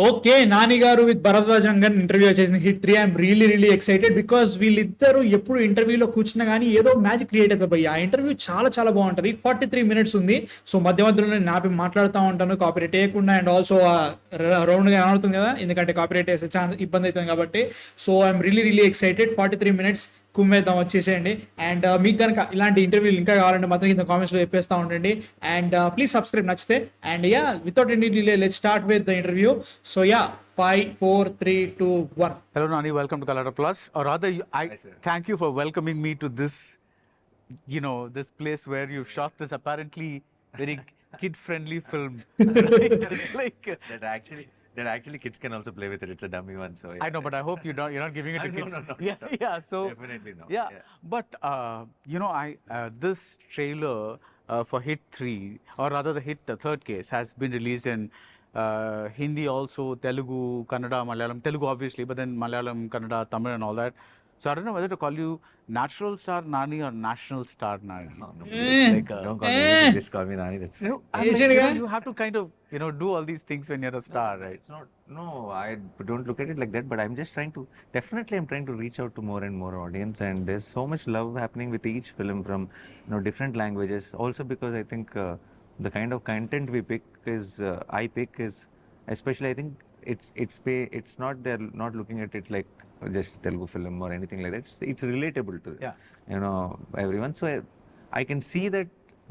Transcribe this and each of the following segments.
Okay, Nani గారు with Bharadwaj Rangan interview వచ్చేసింది hit 3. I'm really excited because వీళ్ళిద్దరు ఎప్పుడు ఇంటర్వ్యూలో కూర్చున్నా కానీ ఏదో మ్యాజిక్ క్రియేట్ అవుతుంది భయ్య. ఆ ఇంటర్వ్యూ చాలా బాగుంటుంది. 43 minutes ఉంది. సో మధ్యలో నేను నాపి మాట్లాడుతూ ఉంటాను కాపీరైట్ వేయకుండా. అండ్ ఆల్సో రౌండ్గా కనబడుతుంది కదా, ఎందుకంటే కాపీరైట్ వేసే ఛాన్స్ ఇబ్బంది అవుతుంది కాబట్టి. So I'm really excited. 43 minutes కుమ్మేద్దాం, వచ్చేసేయండి. అండ్ మీకు కనుక ఇలాంటి ఇంటర్వ్యూలు ఇంకా కావాలంటే మాత్రం కింద కామెంట్స్లో చెప్పేస్తూ ఉండండి. అండ్ ప్లీజ్ సబ్స్క్రైబ్ నచ్చితే. And yeah, without any delay let's start with the interview. So yeah, 5, 4, 3, 2, 1. Hello, Nani. Welcome to Galatta Plus. Or rather, Hi, sir. thank you for welcoming me to this, this place where you shot this apparently very kid-friendly film. Right? It's like That actually kids can also play with it. It's a dummy one, so yeah. I know, but I hope you're not giving it to No, kids. no. Yeah. So Definitely not. yeah, but this trailer for Hit 3, or rather the third case, has been released in Hindi also, Telugu, Kannada, Malayalam. Telugu obviously, but then Malayalam, Kannada, Tamil, and all that. So I don't know whether to call you natural star Nani or national star Nani. No, Eh. it's like, don't call me anything, just call me Nani. That's fine. I'm Is like, it guy? you have to kind of do all these things when you're a star, right? It's not. No, I don't look at it like that. But I'm just trying to. Definitely, I'm trying to reach out to more and more audience. And there's so much love happening with each film from different languages. Also because I think the kind of content we pick is I pick is especially I think it's not they're not looking at it like just Telugu film or anything like that. It's relatable to everyone. So I can see that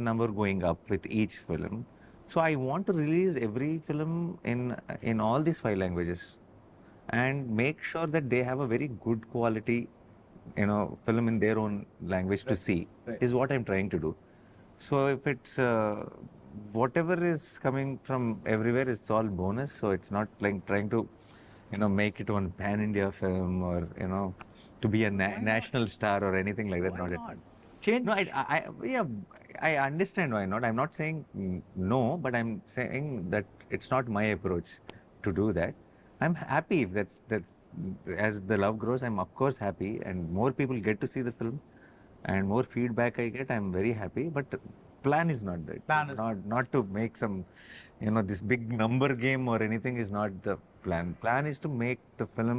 number going up with each film. So I want to release every film in all these 5 languages and make sure that they have a very good quality film in their own language to see. Is what I'm trying to do. So if it's whatever is coming from everywhere, it's all bonus. So it's not like trying to make it one pan India film or to be a national star or anything like that. Why Not not? at Change. no, yeah, I understand why not. I'm not saying no, but I'm saying that it's not my approach to do that. I'm happy if that's that. As the love grows, I'm of course happy, and more people get to see the film, and more feedback I get, I'm very happy. But plan is not that. Plan is not to make some, this big number game or anything is not the plan. Plan is to make the film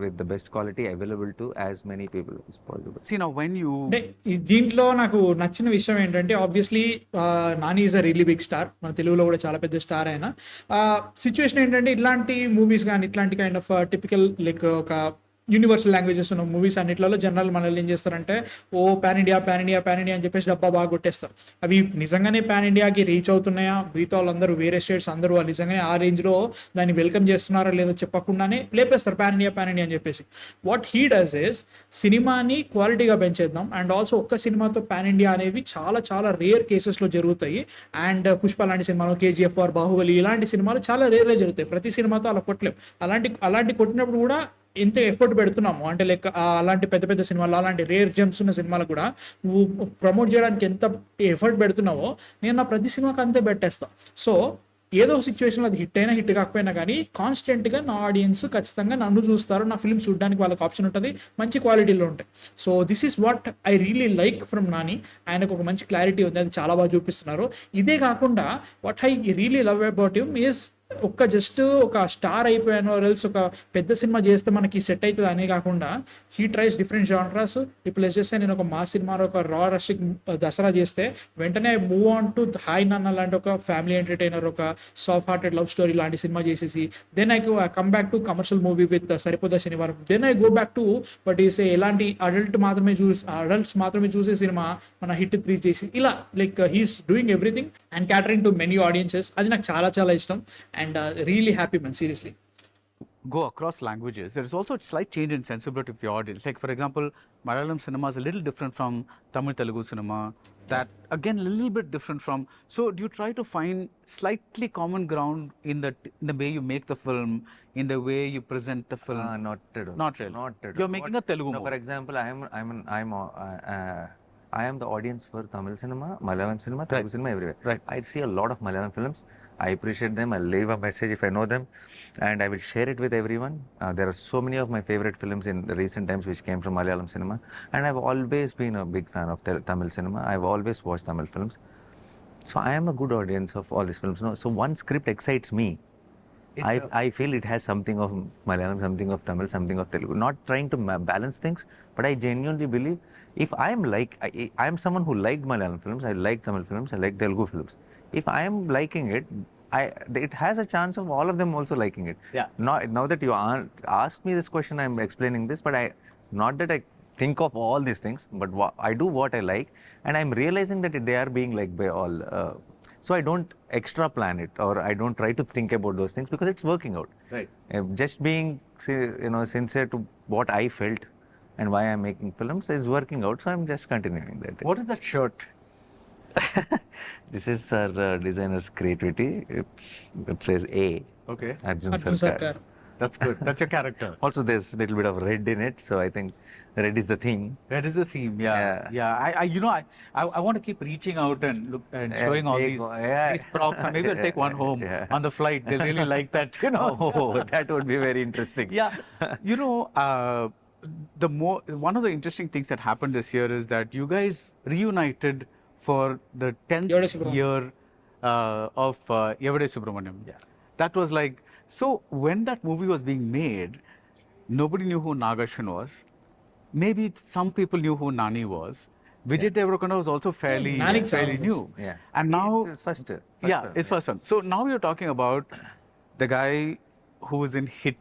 with the best quality available to as many people as possible. See, now when you అంటే దీంట్లో నాకు నచ్చిన విషయం ఏంటంటే obviously Nani is a really big star. మన తెలుగులో కూడా చాలా పెద్ద స్టార్ అయినా సిచ్యువేషన్ ఏంటంటే ఇట్లాంటి మూవీస్ కానీ ఇట్లాంటి కైండ్ ఆఫ్ టిపికల్ లైక్ ఒక యూనివర్సల్ లాంగ్వేజెస్ ఉన్న మూవీస్ అన్నిట్లలో జనరల్ మనల్ని ఏం చేస్తారంటే పాన్ ఇండియా అని చెప్పేసి డబ్బా బాగా కొట్టేస్తారు. అవి నిజంగానే పాన్ ఇండియాకి రీచ్ అవుతున్నాయా, మిగతా వాళ్ళందరూ వేరే స్టేట్స్ అందరూ నిజంగానే ఆ రేంజ్లో దాన్ని వెల్కమ్ చేస్తున్నారా లేదో చెప్పకుండానే లేపేస్తారు పాన్ ఇండియా అని చెప్పేసి. వాట్ హీ డస్ ఇస్ సినిమాని క్వాలిటీగా పెంచేద్దాం. అండ్ ఆల్సో ఒక్క సినిమాతో పాన్ ఇండియా అనేవి చాలా రేర్ కేసెస్లో జరుగుతాయి. అండ్ పుష్ప లాంటి సినిమాలు, కేజీఎఫ్ ఆర్ బాహుబలి ఇలాంటి సినిమాలు చాలా రేర్గా జరుగుతాయి. ప్రతి సినిమాతో అలా కొట్టలేం. అలాంటి కొట్టినప్పుడు కూడా ఎంత ఎఫర్ట్ పెడుతున్నాము అంటే లైక్ అలాంటి పెద్ద సినిమాలు, అలాంటి రేర్ జెమ్స్ ఉన్న సినిమాలు కూడా నువ్వు ప్రమోట్ చేయడానికి ఎంత ఎఫర్ట్ పెడుతున్నావో నేను నా ప్రతి సినిమాకి అంతే పెట్టేస్తా. సో ఏదో సిచ్యువేషన్లో అది హిట్ అయినా హిట్ కాకపోయినా కానీ కాన్స్టెంట్గా నా ఆడియన్స్ ఖచ్చితంగా నన్ను చూస్తారు, నా ఫిల్మ్ చూడడానికి వాళ్ళకి ఆప్షన్ ఉంటుంది, మంచి క్వాలిటీలో ఉంటాయి. So this is what I really like from Nani. ఆయనకు ఒక మంచి క్లారిటీ ఉంది, అది చాలా బాగా చూపిస్తున్నారు. ఇదే కాకుండా what I really love about him is just ఒక స్టార్ అయిపోయాను ఎల్స్ ఒక పెద్ద సినిమా చేస్తే మనకి సెట్ అవుతుంది అనే కాకుండా హీ ట్రైస్ డిఫరెంట్ జానరాస్. ఇప్పుడు చేస్తే నేను ఒక మా సినిమాలో ఒక రా రషిక్ దసరా చేస్తే వెంటనే move on to hi Nanna లాంటి ఒక ఫ్యామిలీ ఎంటర్టైనర్, ఒక సాఫ్ట్ హార్టెడ్ లవ్ స్టోరీ లాంటి సినిమా చేసేసి then I come back to commercial movie with Saripodhaa Sanivaaram. Then I go back to but ఈసే ఎలాంటి అడల్ట్స్ మాత్రమే చూసే సినిమా మన హిట్ 3 చేసి ఇలా like he's doing everything and catering to many audiences. అది నాకు చాలా ఇష్టం. And really happy, man, seriously. go across languages, there is also a slight change in sensibility of the audience. Like, for example, Malayalam cinema is a little different from Tamil Telugu cinema. That again, a little bit different from. So, do you try to find slightly common ground in the way you make the film, in the way you present the film? Not at all. Not really. Not at all. You're making a Telugu No, movie. for example, I am the audience for Tamil cinema, Malayalam cinema, Telugu cinema, everywhere. Right. I see a lot of Malayalam films. I appreciate them. I'll leave a message if I know them, and I will share it with everyone. There are so many of my favorite films in the recent times which came from Malayalam cinema, and I've always been a big fan of Tamil cinema. I've always watched Tamil films. So I am a good audience of all these films. No? So one script excites me. I feel it has something of Malayalam, something of Tamil, something of Telugu. Not trying to balance things, but I genuinely believe if I am like, I am someone who liked Malayalam films, I like Tamil films, I like Telugu films. If I am liking it, it has a chance of all of them also liking it. Yeah. Now that you asked me this question, I'm explaining this, but not that I think of all these things, but I do what I like, and I'm realizing that they are being liked by all. So I don't extra plan it, or I don't try to think about those things because it's working out. Right. Just being, sincere to what I felt and why I'm making films is working out. So I'm just continuing that. What is that shirt? This is our designer's creativity. It says A. Okay. Arjun Arjun Sarkar. Sarkar. That's good. That's your character. Also, there's a little bit of red in it, so I think red is the theme. That is the theme. Yeah. Yeah. I want to keep reaching out and look and showing all these props. And maybe I'll take one home Yeah. on the flight. They'll really like that. You know. Oh, that would be very interesting. Yeah. One of the interesting things that happened this year is that you guys reunited for the 10th Yevade Subramaniam. year of Yevade Subramaniam. Yeah. That was like, so when that movie was being made, nobody knew who Nagashan was. Maybe some people knew who Nani was. Vijay Deverakonda was also fairly Nani fairly Chavez. new. Yeah. And now, It's first. it's first one. So now you're talking about the guy who was in Hit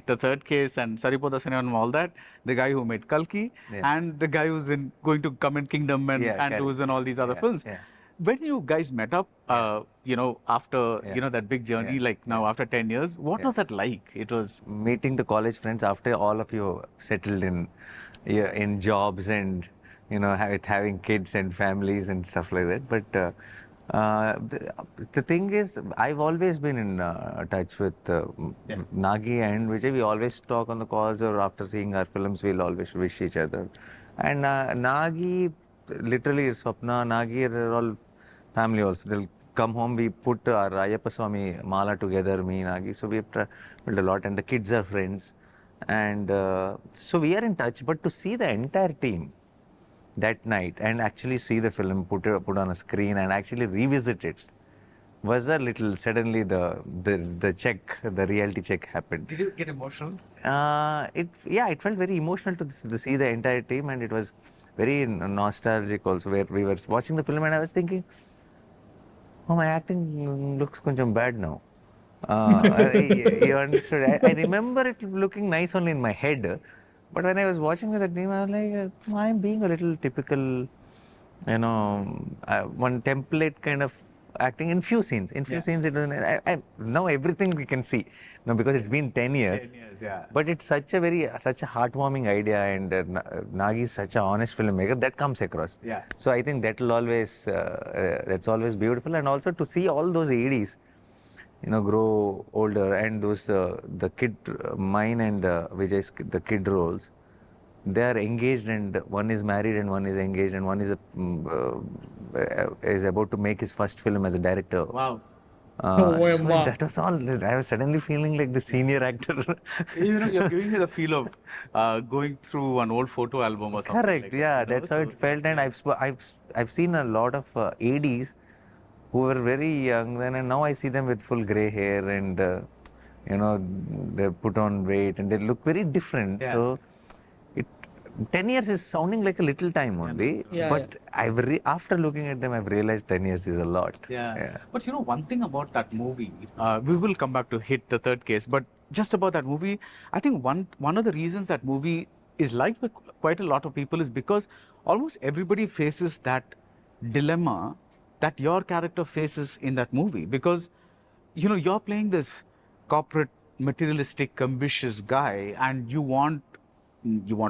the Third Case and Saripoda Sanivan and all that, the guy who made Kalki, Yeah. and the guy who's going to come in Kingdom and correct. who's in all these other Yeah, films. yeah. When you guys met up, after Yeah. that big journey, Yeah. like now after 10 years, what Yeah. was that like? It was Meeting the college friends after all of you settled in jobs and with having kids and families and stuff like that. But the thing is, I've always been in touch with Nagi and Vijay. We always talk on the calls, or after seeing our films, we'll always wish each other. And Nagi, literally, Swapna, Nagi are all family also. They'll come home, we put our Ayyappa Swami mala together, me, Nagi. So we've traveled a lot, and the kids are friends. And so we are in touch. But to see the entire team that night and actually see the film put on a screen and actually revisit it was a little, suddenly the check, the reality check happened. Did you get emotional? It felt very emotional to see the entire team, and it was very nostalgic also, where we were watching the film and I was thinking, oh, my acting looks koncham bad now. You understood? I remember it looking nice only in my head, but when I was watching with the team, I was like, I'm being a little typical, one template kind of acting in few scenes. In few scenes, it was, now everything we can see. Now, because it's been 10 years. 10 years, yeah. But it's such a heartwarming idea, and Nagi is such an honest filmmaker that comes across. Yeah. So I think that will always, that's always beautiful, and also to see all those ADs, grow older, and those the kid, mine and Vijay's the kid roles, they are engaged, and one is married and one is engaged, and one is about to make his first film as a director. Wow. Oh, So wow. that was all. I was suddenly feeling like the senior actor. You're giving me the feel of going through an old photo album or something. Correct. like Yeah, that, you know? that's how So- it felt. And I've seen a lot of ADs who were very young then, and now I see them with full grey hair, and they put on weight and they look very different. Yeah. So 10 years is sounding like a little time only, Yeah, but after looking at them, I've realized 10 years is a lot. Yeah. But one thing about that movie, we will come back to Hit the Third Case, but just about that movie, I think one of the reasons that movie is liked by quite a lot of people is because almost everybody faces that dilemma that your character faces in that movie, because you're playing this corporate, materialistic, ambitious guy, and you want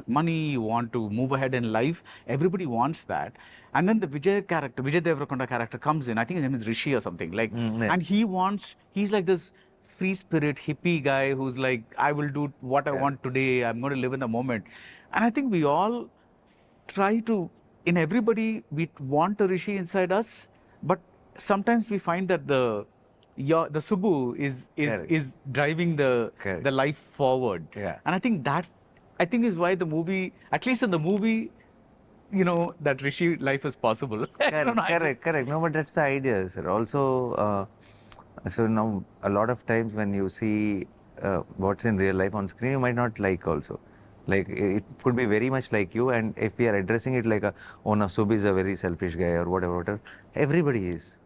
money, you want to move ahead in life. Everybody wants that. And then the Vijay Deverakonda character comes in. I think his name is Rishi or something. Yeah. And he's like this free spirit hippie guy who's like, I will do what I want today. I'm going to live in the moment. And I think we all try to, in everybody, we want a Rishi inside us, but sometimes we find that the Subbu is Correct. driving Correct. the life forward. Yeah. And I think is why the movie, at least in the movie, that Rishi life is possible. I don't know. Correct. No, but that's the idea, sir. Also, So now a lot of times when you see what's in real life on screen, you might not like also. Like it could be very much like you, and if we are addressing it like a, oh no, Subi is a very selfish guy or whatever, everybody is.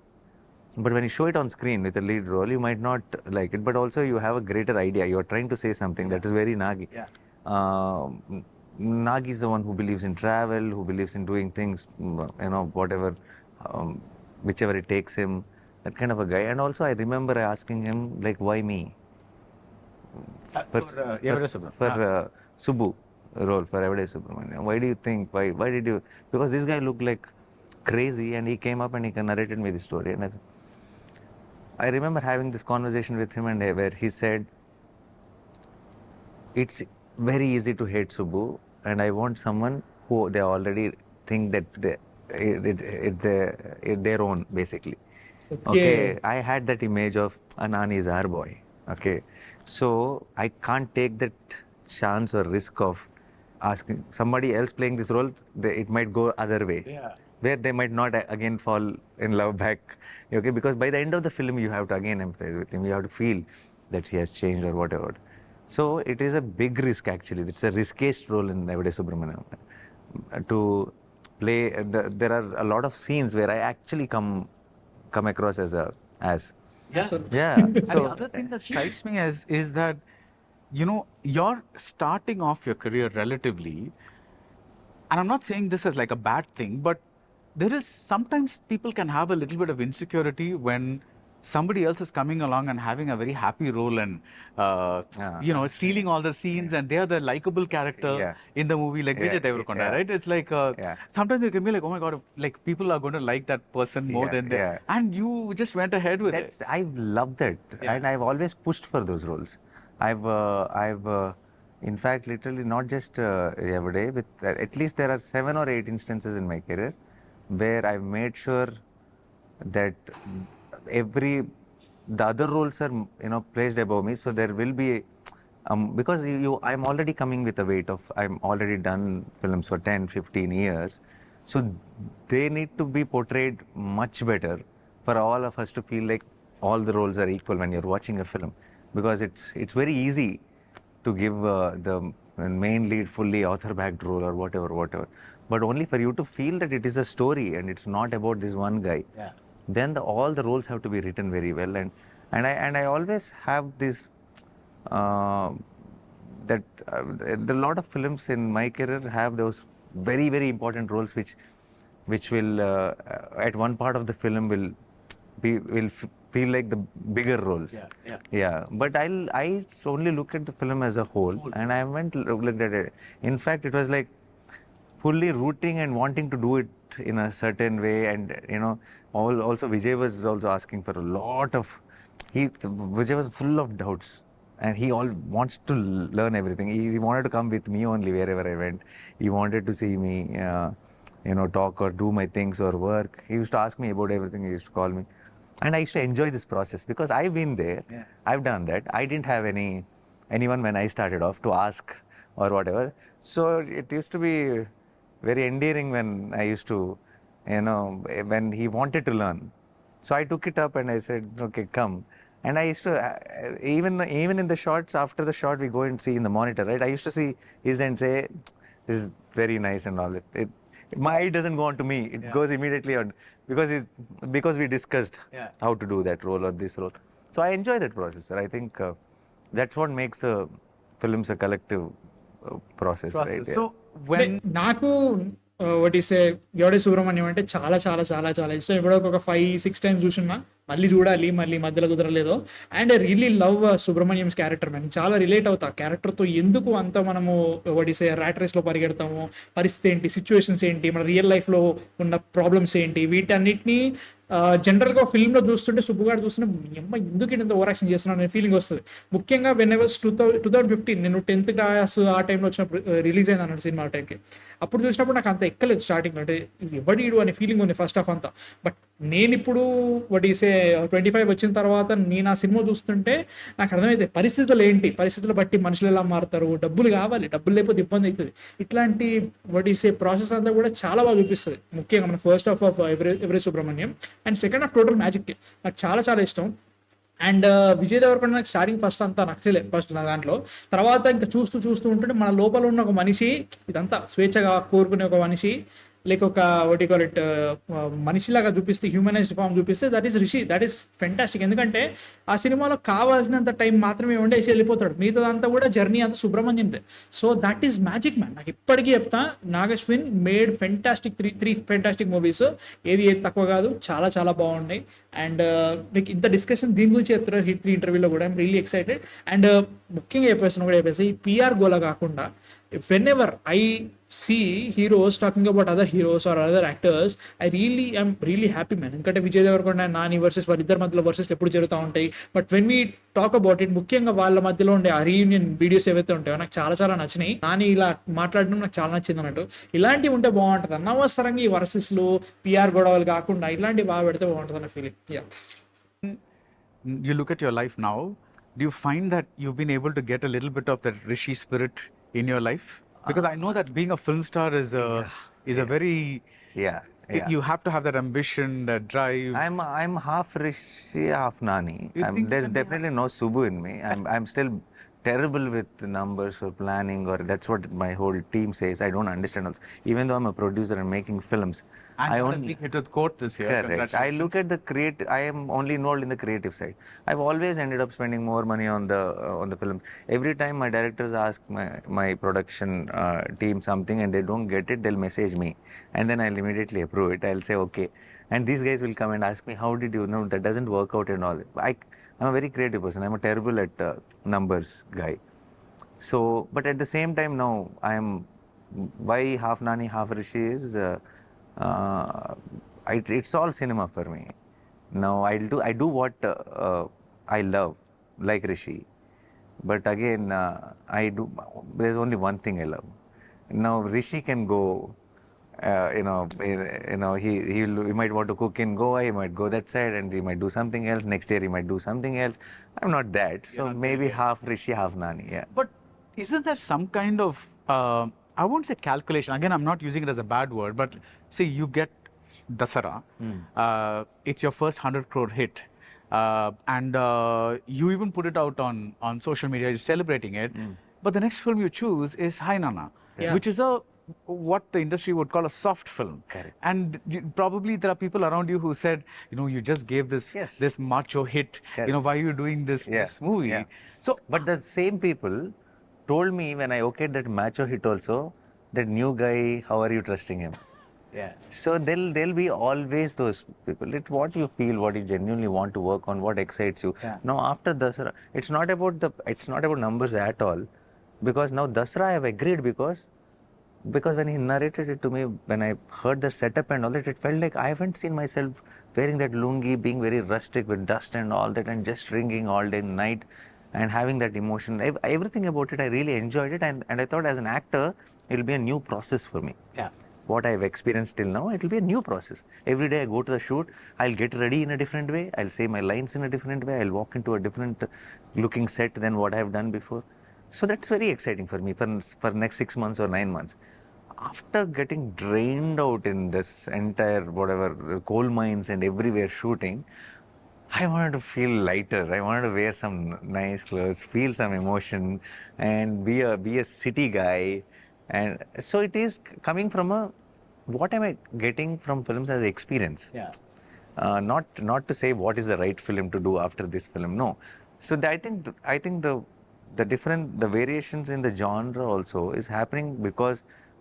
But when you show it on screen with a lead role, you might not like it, but also you have a greater idea. You are trying to say something that is very Nagi. Yeah. Nagi is the one who believes in travel, who believes in doing things, whatever, um, whichever it takes him, that kind of a guy. And also, I remember asking him, like, why me? For Subbu role, for Everyday Subramanian. Why do you think, why did you, because this guy looked like crazy and he came up and he narrated me the story. And I remember having this conversation with him and where he said, it's very easy to hate Subbu, and I want someone who they already think that it their own, basically. Okay, I had that image of Nani is our boy. Okay, so I can't take that chance or risk of asking somebody else playing this role. It might go other way. Yeah. Where they might not again fall in love back. Okay, because by the end of the film, you have to again empathize with him. You have to feel that he has changed or whatever. So it is a big risk actually. It's a riskiest role in Everyday Subramaniam to play. There are a lot of scenes where I actually come across as Yeah. So- yeah. And the So other thing that strikes me as is that, you know, you're starting off your career relatively, and I'm not saying this as like a bad thing, but there is sometimes people can have a little bit of insecurity when somebody else is coming along and having a very happy role and stealing all the scenes, and they are the likable character Yeah. in the movie, like Yeah, Vijay Devarkonda, yeah. right? It's like Yeah. sometimes you can be like, oh my god, like people are going to like that person more Yeah, than they, yeah. and you just went ahead with it. I love that, Yeah. and I've always pushed for those roles. In fact, literally not just every day. With at least there are 7 or 8 instances in my career where I've made sure that every the other roles are placed above me. So there will be because I'm already coming with a weight of I'm already done films for 10, 15 years. So they need to be portrayed much better for all of us to feel like all the roles are equal when you're watching a film, because it's very easy to give the main lead fully author-backed role or whatever. But only for you to feel that it is a story and it's not about this one guy. Yeah. Then all the roles have to be written very well, and I always have this that the lot of films in my career have those very important roles which will at one part of the film will feel like the bigger roles. Yeah. But I only look at the film as a whole, and I haven't looked at it. In fact, it was like fully rooting and wanting to do it in a certain way, and also Vijay was also asking for a lot of Vijay was full of doubts, and he all wants to learn everything. He wanted to come with me only wherever I went. He wanted to see me talk or do my things or work. He used to ask me about everything. He used to call me, and I used to enjoy this process because I've been there. Yeah. I've done that. I didn't have anyone when I started off to ask or whatever. So it used to be very endearing when I used to, when he wanted to learn. So I took it up and I said, okay, come. And I used to, even in the shots, after the shot, we go and see in the monitor, right? I used to see his and say, this is very nice and all. My eye doesn't go on to me. It goes immediately on because we discussed how to do that role or this role. So I enjoy that process, sir. I think that's what makes the films a collective process, right? Yeah. So when నాకు what is ఎవడే సుబ్రహ్మణ్యం అంటే చాలా చాలా చాలా చాలా ఇష్టం. ఇప్పుడు ఒక 5-6 times చూసున్నా, మళ్ళీ చూడాలి, మళ్ళీ మధ్యలో కుదరలేదు. And I really love Subrahmanyam's character. నేను చాలా రిలేట్ అవుతా క్యారెక్టర్తో. ఎందుకు అంత మనము వాట్ ఈస్ ర్యాట్ రేస్లో పరిగెడతాము, పరిస్థితి ఏంటి, సిచ్యువేషన్స్ ఏంటి, మన రియల్ లైఫ్లో ఉన్న ప్రాబ్లమ్స్ ఏంటి, వీటన్నిటిని జనరల్గా ఫిల్మ్లో చూస్తుంటే, సుబ్బుగాడు చూస్తుంటే అమ్మ ఎందుకు ఇంత ఓవర్ యాక్షన్ చేస్తున్నాను అనే ఫీలింగ్ వస్తుంది. ముఖ్యంగా వెన్ ఐ వాస్ 2015, నేను 10th క్లాస్ ఆ టైంలో వచ్చినప్పుడు రిలీజ్ అయింది అన్నాడు సినిమా టైంకి. అప్పుడు చూసినప్పుడు నాకు అంత ఎక్కలేదు స్టార్టింగ్, అంటే ఎవడీడు అనే ఫీలింగ్ ఉంది ఫస్ట్ హాఫ్ అంతా. బట్ నేను ఇప్పుడు వాట్ ఈసే 25 వచ్చిన తర్వాత నేను ఆ సినిమా చూస్తుంటే నాకు అర్థమైతే పరిస్థితులు ఏంటి, పరిస్థితులు బట్టి మనుషులు ఎలా మారుతారు, డబ్బులు కావాలి, డబ్బులు లేకపోతే ఇబ్బంది అవుతుంది. ఇట్లాంటి వాట్ ఈసే ప్రాసెస్ అంతా కూడా చాలా బాగా చూపిస్తుంది. ముఖ్యంగా మన first half of every Subrahmanyam and second half total magic. నాకు చాలా చాలా ఇష్టం. అండ్ విజయ్ దేవరకొండ నాకు స్టార్టింగ్ ఫస్ట్ అంతా నచ్చలేదు ఫస్ట్ నా దాంట్లో. తర్వాత ఇంకా చూస్తూ చూస్తూ ఉంటుంటే మన లోపల ఉన్న ఒక మనిషి ఇదంతా స్వేచ్ఛగా కోరుకునే ఒక మనిషి లైక్ ఒక ఇట్ మనిషిలాగా చూపిస్తే హ్యూమనైజ్డ్ ఫామ్ చూపిస్తే that is Rishi. That is fantastic. ఎందుకంటే ఆ సినిమాలో కావాల్సినంత టైం మాత్రమే ఉండేసి వెళ్ళిపోతాడు, మిగతాదంతా కూడా జర్నీ అంతా సుబ్రహ్మణ్యంతే. So that is magic man. నాకు ఇప్పటికీ చెప్తా, Nagashwin made fantastic three fantastic movies. ఏది తక్కువ కాదు, చాలా చాలా బాగున్నాయి. అండ్ మీకు ఇంత డిస్కషన్ దీని గురించి చెప్తారు హిట్ 3 ఇంటర్వ్యూలో కూడా. I'm really excited. అండ్ ముఖ్యంగా చెప్పేసి ఈ పిఆర్ గోలా కాకుండా whenever I see heroes talking about other heroes or other actors, I really am really happy, man. ఎందుకంటే విజయ్ దేవరకొండ అండ్ నాని వర్సెస్ వాళ్ళిద్దరి మధ్యలో వర్సెస్ ఎప్పుడు జరుగుతూ ఉంటాయి. But when we talk about it, ముఖ్యంగా వాళ్ళ మధ్యలో ఉండే ఆ రీయూనియన్ వీడియోస్ ఏవైతే ఉంటాయో నాకు చాలా చాలా నచ్చినాయి. నాని ఇలా మాట్లాడడం నాకు చాలా నచ్చింది అన్నట్టు. ఇలాంటివి ఉంటే బాగుంటుంది. అనవసరంగా ఈ వర్సెస్లు పిఆర్ గొడవలు కాకుండా ఇలాంటివి బాగా పెడితే బాగుంటుంది అన్న feeling. Yeah. You look at your life now, do you find that you've been able to get a little bit of that Rishi spirit in your life? Because I know that being a film star is a very Yeah. you have to have that ambition, that drive. I'm half Rishi, half Nani. You think There's you can definitely no Subu in me. I'm still terrible with numbers or planning, or that's what my whole team says. I don't understand also. Even though I'm a producer and making films, And I you got a only big hit with Court this year. correct. I Congratulations. look at the creative. I am only involved in the creative side. I've always ended up spending more money on the film. Every time my directors ask my production team something and they don't get it, they'll message me, and then I'll immediately approve it. I'll say okay, and these guys will come and ask me, how did you know that doesn't work out and all. I'm a very creative person. I'm a terrible at numbers guy. So, but at the same time now, I'm why half Nani, half Rishi is. It's all cinema for me. Now I do what I love, like Rishi. But again, there's only one thing I love. Now Rishi can go, he might want to cook in Goa, he might go that side and he might do something else. Next year he might do something else. I'm not that. So You're not maybe there. half Rishi, half Nani, yeah. But isn't there some kind of, I won't say calculation, again, I'm not using it as a bad word, but see, you get Dasara, it's your first 100 crore hit, and you even put it out on social media, you're celebrating it, but the next film you choose is Hi Nana, Yeah. which is what the industry would call a soft film. Correct. And probably there are people around you who said, you just gave Yes. this macho hit, Correct. why are you doing this movie? Yeah. So But the same people told me when I okayed that macho hit also, that new guy, how are you trusting him? yeah. So there'll be always those people. It's what you feel, what you genuinely want to work on, what excites you. Yeah. Now after Dasara, it's not about numbers at all, because now Dasara I've agreed because when he narrated it to me, when I heard the setup and all that, it felt like I haven't seen myself wearing that lungi, being very rustic with dust and all that, and just ringing all day and night and having that emotion. Everything about it, I really enjoyed it, and I thought as an actor, it'll be a new process for me. Yeah. What I've experienced till now, it'll be a new process. Every day I go to the shoot, I'll get ready in a different way, I'll say my lines in a different way, I'll walk into a different looking set than what I've done before. So that's very exciting for me for next 6 months or 9 months. After getting drained out in this entire whatever coal mines and everywhere shooting, I wanted to feel lighter. I wanted to wear some nice clothes, feel some emotion, and be a city guy. And so it is coming from what am I getting from films as experience? Yeah. Not to say what is the right film to do after this film. No. So I think the variations in the genre also is happening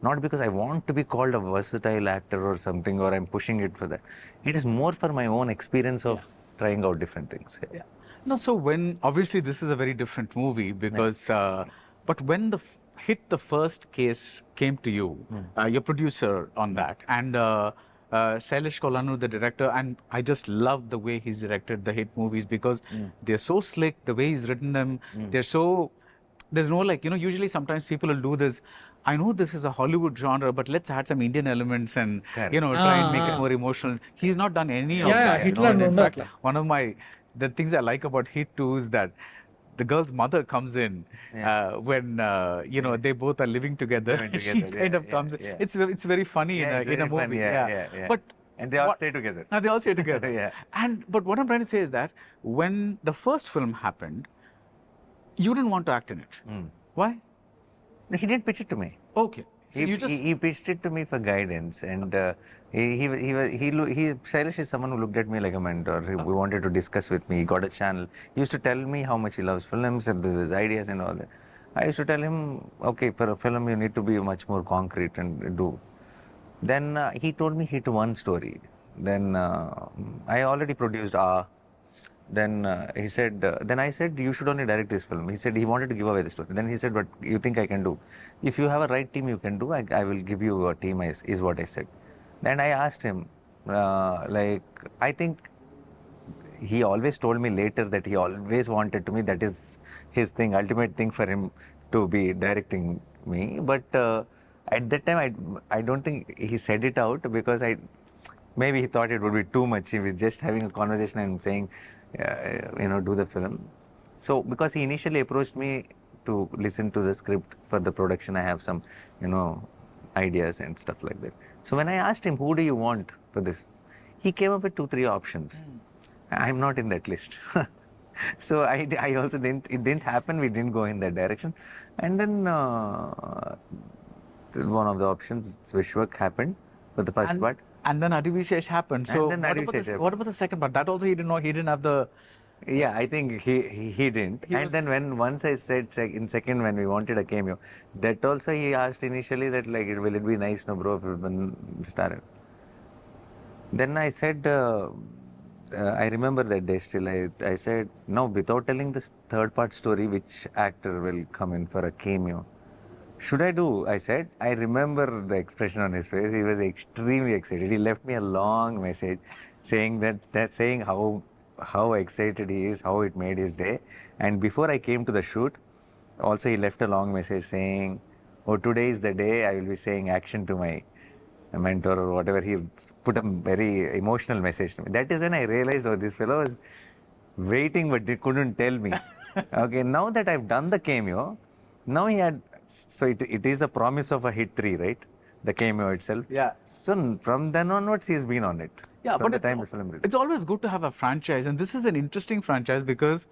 not because I want to be called a versatile actor or something, or I'm pushing it for that. It is more for my own experience of trying out different things. Yeah. No, so when obviously this is a very different movie because, but when the first case came to you, your producer on that, and Sailesh Kolanu, the director, and I just love the way he's directed the hit movies because they're so slick, the way he's written them, there's no usually sometimes people will do this. I know this is a Hollywood genre, but let's add some Indian elements and Correct. try and make it more emotional. He's not done any of Yeah, that. Hitler And in no fact, that. one of the things I like about Hit 2 is that the girl's mother comes in when they both are living together. Living She together, kind yeah, of comes. yeah. It's very funny Yeah, in it's a very movie. funny, yeah. But And they all What- stay together. Now they all stay together. Yeah. But what I'm trying to say is that when the first film happened, you didn't want to act in it. Mm. Why? He didn't pitch it to me. Okay. So He, you just he pitched it to me for guidance, and Shailesh is someone who looked at me like a mentor. He wanted to discuss with me. He got a channel. He used to tell me how much he loves films and his ideas and all that. I used to tell him, okay, for a film you need to be much more concrete and do. Then he told me hit one story. Then I already produced Then he said, then I said, you should only direct this film. He said he wanted to give away the story. Then he said, but you think I can do? If you have a right team, you can do. I will give you a team, is what I said. Then I asked him, I think he always told me later that he always wanted to me, that is his thing, ultimate thing for him to be directing me. But at that time, I don't think he said it out because maybe he thought it would be too much. He was just having a conversation and saying, do the film. So because he initially approached me to listen to the script for the production, I have some, ideas and stuff like that. So when I asked him, who do you want for this? He came up with 2-3 options. I'm not in that list. So I also it didn't happen. We didn't go in that direction. And then one of the options, Vishwak, happened for the first part. And then Adivishesh happened. So And then Adivishesh what about the second part? That also he didn't know. He didn't have the. Yeah, I think he didn't. And then once I said in second when we wanted a cameo, that also he asked initially that will it be nice, no bro, if it been started. Then I said, I remember that day still. I said, no, without telling this third part story, which actor will come in for a cameo? Should I do? I said. I remember the expression on his face. He was extremely excited. He left me a long message saying saying how excited he is, how it made his day. And before I came to the shoot, also he left a long message saying, oh, today is the day I will be saying action to my mentor or whatever. He put a very emotional message to me. That is when I realized, oh, this fellow was waiting but he couldn't tell me. Okay, now that I've done the cameo, now so it is a promise of a hit 3, right? The cameo itself. Yeah. So from then onwards, he's been on it. Yeah, from but the time the film released. it's always good to have a franchise, and this is an interesting franchise because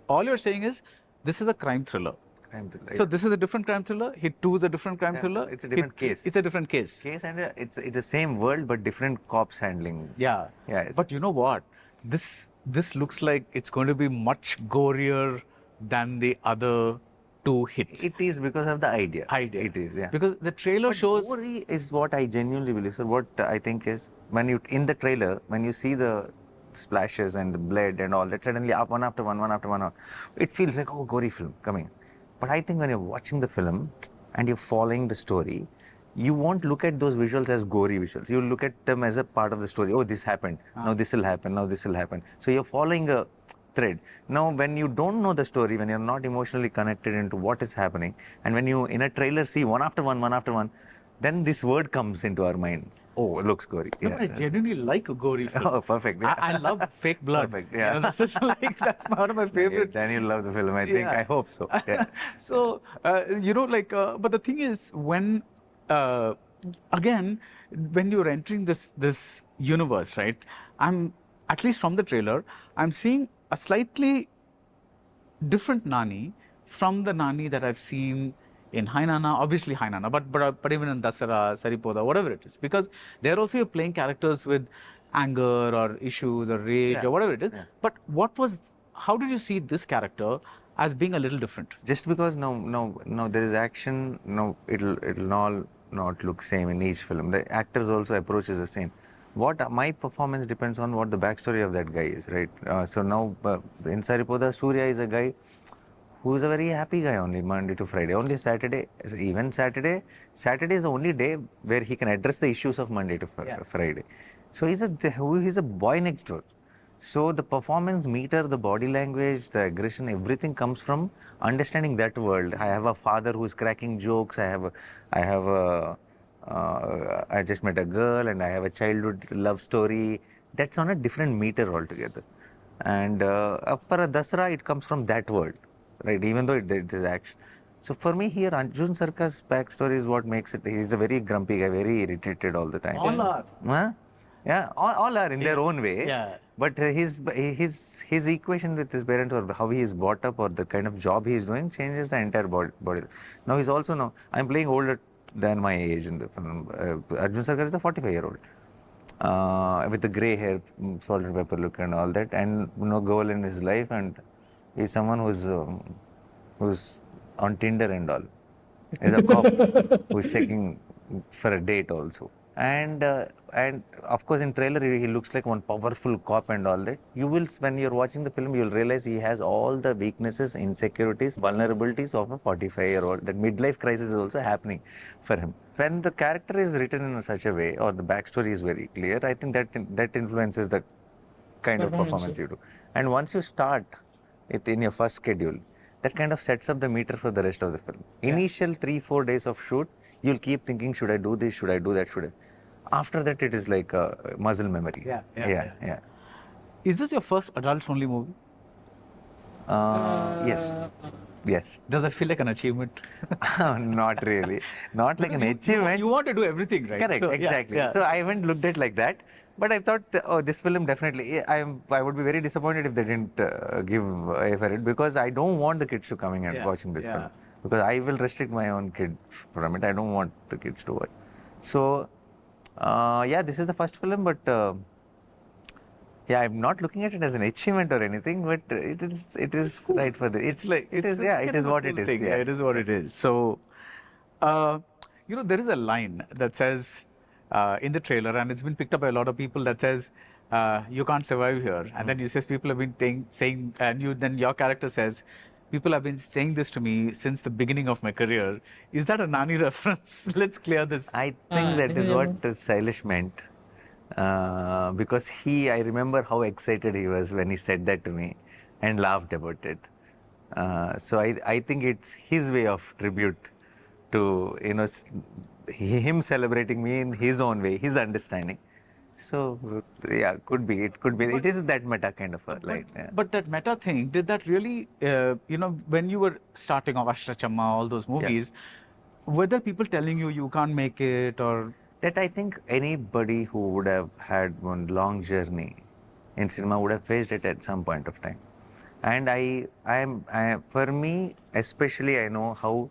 all you're saying is this is a crime thriller. Crime thriller. So this is a different crime thriller. Hit 2 is a different crime thriller. It's a different case. It's a different case. And it's the same world but different cops handling. Yeah. Yes. But you know what? This looks like it's going to be much gorier than the other 2 hits. It is because of the idea. It is, yeah. Because the trailer shows. Gory is what I genuinely believe. So what I think is in the trailer, when you see the splashes and the blood and all that, suddenly up one after one after one, it feels like, oh, gory film coming. But I think when you're watching the film and you're following the story, you won't look at those visuals as gory visuals. You'll look at them as a part of the story. Oh, this happened. Now this will happen. Now this will happen. So you're following a thread. Now, when you don't know the story, when you're not emotionally connected into what is happening, and when you in a trailer see one after one, then this word comes into our mind. Oh, it looks gory. No, but I genuinely like gory films. Oh, perfect. Yeah. I love fake blood. Perfect. Yeah. This is that's one of my favorite. Then you love the film. I think. Yeah. I hope so. Yeah. So but the thing is, when again, when you're entering this universe, right? I'm at least from the trailer, I'm seeing a slightly different Nani from the Nani that I've seen in Hainana, obviously Hainana, but even in Dasara, Saripoda, whatever it is, because there also you're playing characters with anger or issues or rage or whatever it is. Yeah. But how did you see this character as being a little different? Just because now there is action, it'll all not look same in each film. The actors also approach is the same. What my performance depends on what the backstory of that guy is, right? So now in Saripoda, Surya is a guy who is a very happy guy only Monday to Friday. Only Saturday is the only day where he can address the issues of Monday to Friday. So he's a boy next door. So the performance meter, the body language, the aggression, everything comes from understanding that world. I have a father who is cracking jokes. I just met a girl and I have a childhood love story. That's on a different meter altogether. And for a Dasara, it comes from that world, right? Even though it is action. So for me here, Arjun Sarkar's backstory is what makes it. He's a very grumpy guy, very irritated all the time. All are. Huh? Yeah, all are in their own way. Yeah. But his equation with his parents, or how he is brought up, or the kind of job he is doing, changes the entire body. Now he's also now. I'm playing older than my age in the film. Arjun Sarkar is a 45-year-old with the gray hair, salt and pepper look, and all that, and no girl in his life, and he's someone who's on Tinder and all. Is a cop who's checking for a date also. And of course in trailer he looks like one powerful cop and all that. You will, when you're watching the film, you'll realize he has all the weaknesses, insecurities, vulnerabilities of a 45-year-old. That midlife crisis is also happening for him. When the character is written in such a way, or the backstory is very clear, I think that influences the kind of performance you do. And once you start it in your first schedule, that kind of sets up the meter for the rest of the film. Initial 3-4 days of shoot, you'll keep thinking, should I do this, should I do that, should I? After that, it is like a muscle memory. Yeah. Is this your first adults only movie? Yes. Does that feel like an achievement? Not really. Not like an achievement. You want to do everything, right? Correct, So, exactly. Yeah. So I haven't looked at it like that. But I thought, oh, this film definitely. I would be very disappointed if they didn't give A for it, because I don't want the kids to coming and watching this film, because I will restrict my own kid from it. I don't want the kids to watch. So, yeah, this is the first film, but yeah, I'm not looking at it as an achievement or anything, but it is cool. Right for the. It's like it is what it is. Yeah, it is what it is. So, there is a line that says in the trailer, and it's been picked up by a lot of people, that says you can't survive here, and then you says people have been saying, and then your character says, people have been saying this to me since the beginning of my career. Is that a Nani reference? Let's clear this. I think that is what Sailesh meant. Because I remember how excited he was when he said that to me and laughed about it. So I think it's his way of tribute to, him celebrating me in his own way, his understanding. So, yeah, could be. It could be. It is that meta kind of a line. Yeah. But that meta thing, did that really, when you were starting off Ashtachamma, all those movies, were there people telling you can't make it, or? That I think anybody who would have had one long journey in cinema would have faced it at some point of time. And for me, especially, I know how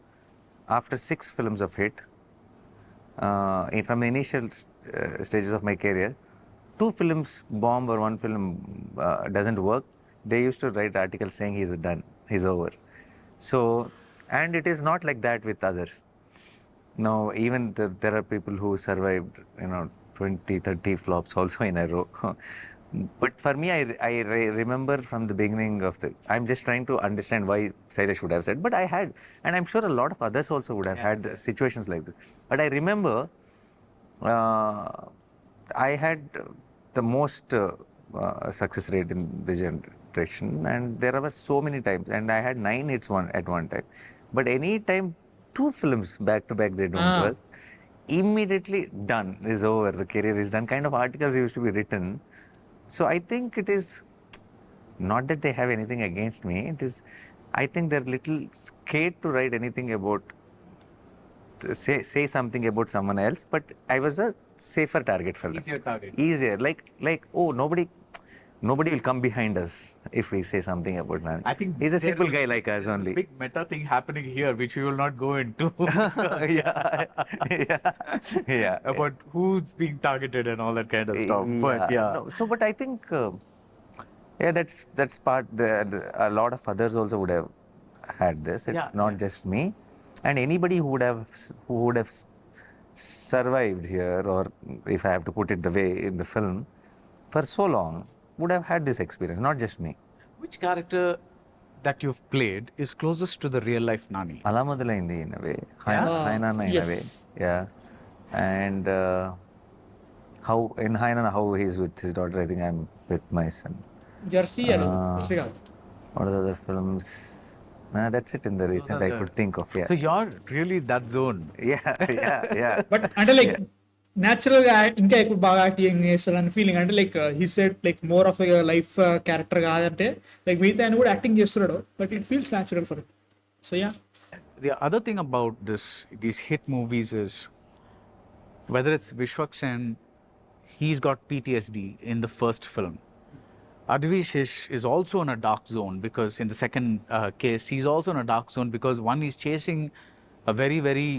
after 6 films of hit, from the initial stages of my career, 2 films bomb or 1 film doesn't work, they used to write articles saying he's done, he's over. So, and it is not like that with others. Now, even there are people who survived, 20, 30 flops also in a row. But for me, I remember from the beginning of I'm just trying to understand why Sailesh would have said, but I had, and I'm sure a lot of others also would have had situations like this. But I remember I had the most success rate in the generation, and there were so many times, and I had 9 hits at one time. But any time 2 films back to back they don't work, immediately done, is over, the career is done, kind of articles used to be written. So I think it is not that they have anything against me, it is, I think they're little scared to write anything about, say something about someone else, but I was a safer target for them. Easier target. Easier, like, oh, nobody will come behind us if we say something about Nani. I think he's a simple guy like us only. Big meta thing happening here, which we will not go into. yeah. About who's being targeted and all that kind of stuff. But No, so, but I think, that's part. A lot of others also would have had this. It's not just me, and anybody who would have survived here, or if I have to put it the way in the film, for so long, would have had this experience, not just me. Which character that you've played is closest to the real life Nani? Alamadulaindi in a way, Hainana in a way, yeah. And how in Hainana, how he's with his daughter, I think I'm with my son. Jersey, What are the other films? That's it in the recent I could think of. Yeah. So you're really that zone. Yeah. But అంటే like natural గా ఇంకా ఎక్కువ బాగా acting చేస్తాడని feeling, అంటే like he said like more of life character కాదంటే like మిగతా ఆయన కూడా యాక్టింగ్ చేస్తున్నాడు, but it feels natural for it. So yeah. The other thing about these hit movies is, whether it's Vishwak Sen, he's got PTSD in the first film. Advish is also in a dark zone because in the second case, he's also in a dark zone because one, he's chasing a very, very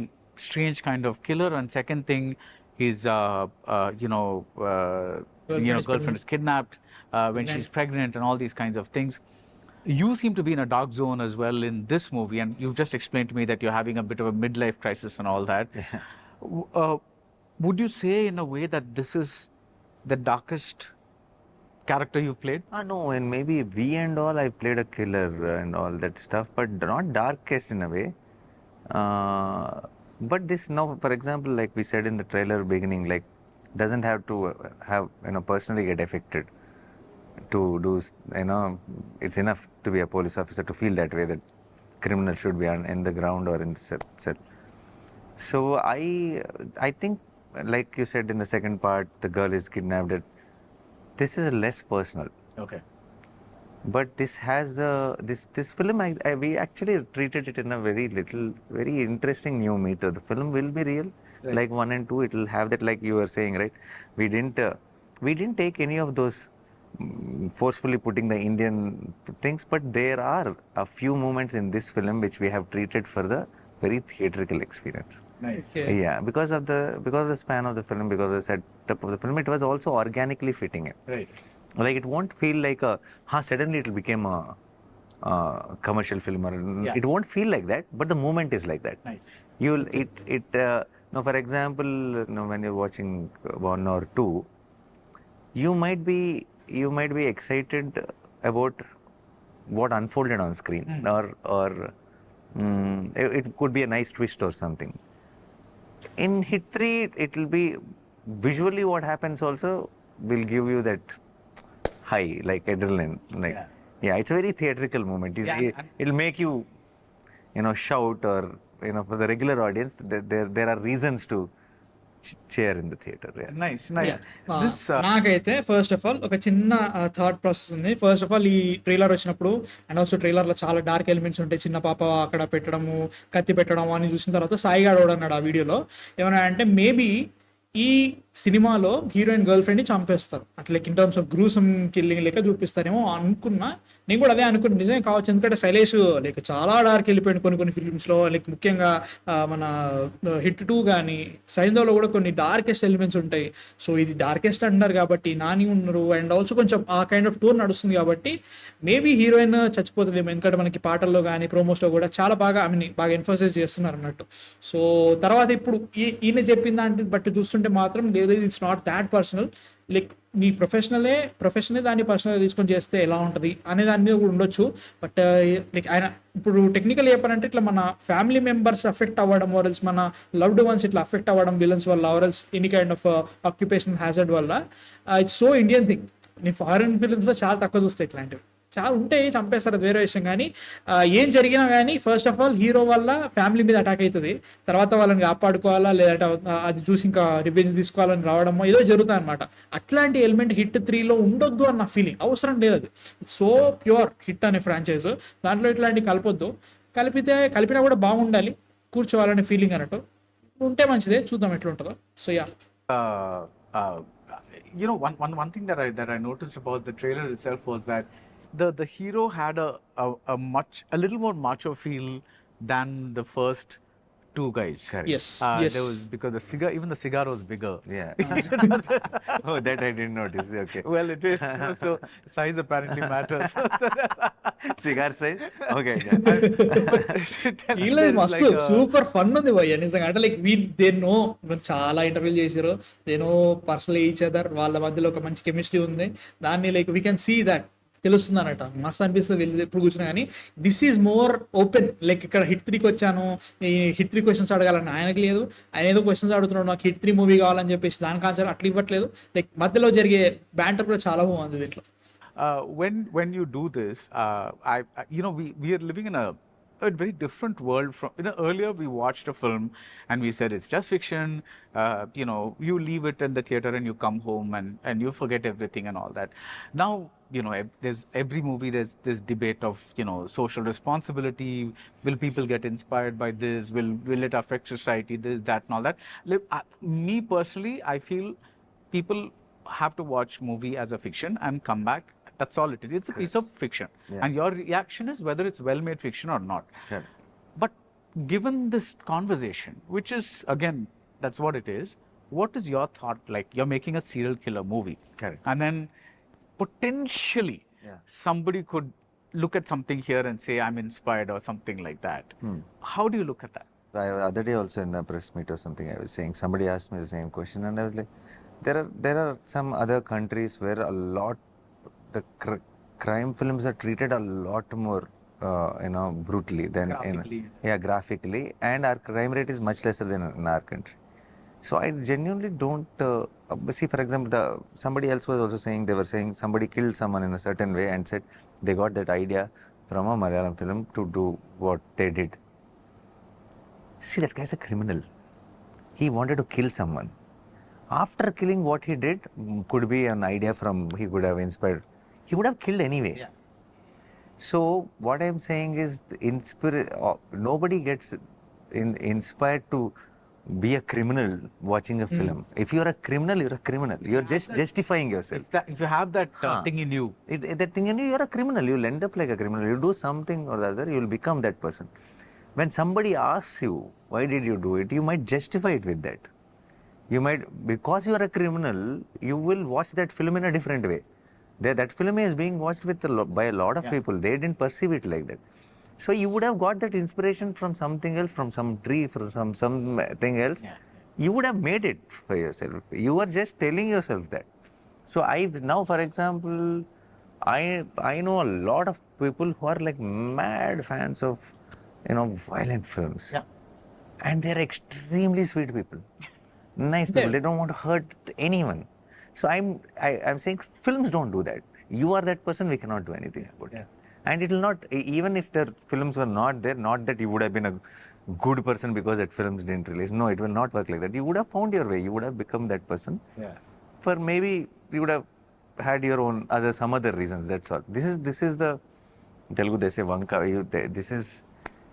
strange kind of killer, and second thing, his Girlfriend is girlfriend is kidnapped when she's pregnant and all these kinds of things. You seem to be in a dark zone as well in this movie, and you've just explained to me that you're having a bit of a midlife crisis and all that. Would you say in a way that this is the darkest character you've played? No, and maybe we and all, I played a killer and all that stuff, but not darkest in a way. But this now, for example, like we said in the trailer beginning, like doesn't have to have, personally get affected to do, it's enough to be a police officer to feel that way, that criminal should be in the ground or in the cell. So I think, like you said in the second part, the girl is kidnapped. This is less personal. Okay. But this has this film, we actually treated it in a very interesting new meter. The film will be real, Right. like 1 and 2. It will have that, like you were saying, right? We didn't take any of those forcefully putting the Indian things, but there are a few moments in this film which we have treated for the very theatrical experience. Nice. Okay. Yeah, because of the span of the film, because of the setup of the film, it was also organically fitting in. Right. Like it won't feel like suddenly it became a commercial film, or Yeah. it won't feel like that, but the moment is like that. Nice. Now, for example, when you're watching 1 or 2, you might be excited about what unfolded on screen, or it could be a nice twist or something. In Hit 3, it will be visually what happens also will give you that high, like adrenaline, like yeah, it's a very theatrical moment. It'll make you, shout, or for the regular audience, there are reasons to cheer in the theater. Yeah. Nice. నాకైతే first of all ఒక చిన్న thought process ఉంది. First of all ఈ trailer వచ్చినప్పుడు, and also ట్రైలర్లో చాలా dark elements ఉంటాయి. చిన్న పాప అక్కడ పెట్టడము, కత్తి పెట్టడం అని చూసిన తర్వాత సాయి గాడు అన్నాడు ఆ వీడియోలో ఏమన్నా అంటే, మేబీ ఈ సినిమాలో హీరోయిన్ గర్ల్ ఫ్రెండ్ని చంపేస్తారు, అట్లా in terms of gruesome killing లెక్క చూపిస్తారేమో అనుకున్నా. నేను కూడా అదే అనుకున్నా, నిజమే కావచ్చు. ఎందుకంటే శైలేష్ లైక్ చాలా డార్క్ వెళ్ళిపోయింది కొన్ని ఫిల్మ్స్లో, లైక్ ముఖ్యంగా మన హిట్ 2 కానీ సైంధవ్లో కూడా కొన్ని డార్కెస్ట్ ఎలిమెంట్స్ ఉంటాయి. సో ఇది డార్కెస్ట్ అంటున్నారు కాబట్టి నాని ఉన్నారు, అండ్ ఆల్సో కొంచెం ఆ కైండ్ ఆఫ్ టూర్ నడుస్తుంది కాబట్టి మేబీ హీరోయిన్ చచ్చిపోతుందేమో. ఎందుకంటే మనకి పాటల్లో కానీ ప్రోమోస్లో కూడా చాలా బాగా బాగా ఎన్ఫోసైజ్ చేస్తున్నారు అన్నట్టు. సో తర్వాత ఇప్పుడు ఈయన చెప్పిన దాన్ని బట్టి చూస్తుంటే మాత్రం లేదు, it's not that personal. Like నీ ప్రొఫెషనే దాన్ని పర్సనల్గా తీసుకొని చేస్తే ఎలా ఉంటుంది అనే దాని మీద కూడా ఉండొచ్చు. బట్ లైక్ ఆయన ఇప్పుడు టెక్నికల్ చెప్పాలంటే ఇట్లా మన ఫ్యామిలీ మెంబర్స్ అఫెక్ట్ అవ్వడం, ఆర్ఎల్స్ మన లవ్డ్ వన్స్ ఇట్లా అఫెక్ట్ అవ్వడం విలన్స్ వల్ల, or else any kind of occupational hazard వల్ల, ఇట్స్ సో ఇండియన్ థింగ్. నీ ఫారిన్ ఫిలిమ్స్లో చాలా తక్కువ చూస్తాయి ఇట్లాంటివి. చాలా ఉంటాయి, చంపేస్తారు, అది వేరే విషయం. కానీ ఏం జరిగినా కానీ ఫస్ట్ ఆఫ్ ఆల్ హీరో వల్ల ఫ్యామిలీ మీద అటాక్ అవుతుంది, తర్వాత వాళ్ళని కాపాడుకోవాలా లేదంటే అది చూసి ఇంకా రివెంజ్ తీసుకోవాలని రావడమో ఏదో జరుగుతుంది అనమాట. అట్లాంటి ఎలిమెంట్ హిట్ 3లో ఉండొద్దు అన్న ఫీలింగ్, అవసరం లేదు. అది సో ప్యూర్ హిట్ అనే ఫ్రాంచైజ్, దాంట్లో ఇట్లాంటి కలపొద్దు. కలిపినా కూడా బాగుండాలి, కూర్చోవాలనే ఫీలింగ్ అన్నట్టు ఉంటే మంచిదే. చూద్దాం ఎట్లా ఉంటుందో. So yeah, one thing that I noticed about the trailer itself was that the hero had a little more macho feel than the first 2 guys. Correct. yes. There was, because even the cigar was bigger. Yeah. Oh, that I didn't notice. Okay. Well, it is. So size apparently matters. Cigar size? Okay. వీళ్ళది మస్తు super fun ఉంది భయ్య నిజంగా. అంటే like they know, చాలా ఇంటర్వ్యూలు చేశారు, they know personal each other, వాళ్ళ మధ్యలో ఒక మంచి కెమిస్ట్రీ ఉంది. దాన్ని like we can see that, తెలుస్తుంది అన్నట్టు. మస్తు అనిపిస్తుంది వెళ్ళి ఎప్పుడు కూర్చున్నా. కానీ this is more open. Like ఇక్కడ హిట్ 3కి వచ్చాను, ఈ హిట్ 3 క్వశ్చన్స్ అడగాలని ఆయనకి లేదు. ఆయన ఏదో క్వశ్చన్స్ అడుగుతున్నాడు, నాకు హిట్ 3 మూవీ కావాలని చెప్పేసి దానికి ఆన్సర్ అట్లా ఇవ్వట్లేదు. లైక్ మధ్యలో జరిగే బ్యాంటర్ కూడా చాలా బాగుంది దీంట్లో. When you do this, we are living in a very different world from, earlier we watched a film and we said it's just fiction, you leave it in the theater and you come home and you forget everything and all that. Now, there's every movie, there's this debate of, social responsibility. Will people get inspired by this? Will it affect society? This, that and all that. Me personally, I feel people have to watch movie as a fiction and come back. That's all it is. It's a piece of fiction. Yeah. And your reaction is whether it's well-made fiction or not. Correct. But given this conversation, which is, again, that's what it is, what is your thought? Like, you're making a serial killer movie. Correct. And then potentially somebody could look at something here and say, I'm inspired or something like that. How do you look at that? Other day also in the press meet or something, I was saying, somebody asked me the same question, and I was like, there are some other countries where a lot, the crime films are treated a lot more, brutally than graphically, and our crime rate is much lesser than in our country. So I genuinely don't see. For example, somebody else was also saying, they were saying somebody killed someone in a certain way and said they got that idea from a Malayalam film to do what they did. See, that guy's a criminal. He wanted to kill someone. After killing, what he did could be an idea from, he could have inspired. He would have killed anyway. Yeah. So what I'm saying is, nobody gets inspired to be a criminal watching a film. If you're a criminal, you're a criminal. You're just justifying yourself. If you have that thing in you. That thing in you, you're a criminal. You'll end up like a criminal. You do something or the other, you'll become that person. When somebody asks you, why did you do it? You might justify it with that. You might, because you are a criminal, you will watch that film in a different way. That film is being watched by a lot of people. They didn't perceive it like that. So you would have got that inspiration from something else, from some tree, from something else. Yeah. You would have made it for yourself. You are just telling yourself that. So now, for example, I know a lot of people who are like mad fans of, violent films. Yeah. And they're extremely sweet people. Nice people. They don't want to hurt anyone. So I'm saying films don't do that. You are that person, we cannot do anything about it. And it will not, even if the films were not there, not that you would have been a good person because that films didn't release. No, it will not work like that. You would have found your way. You would have become that person. Yeah. For maybe you would have had your own some other reasons. That's all. This is the Telugu, they say vanka.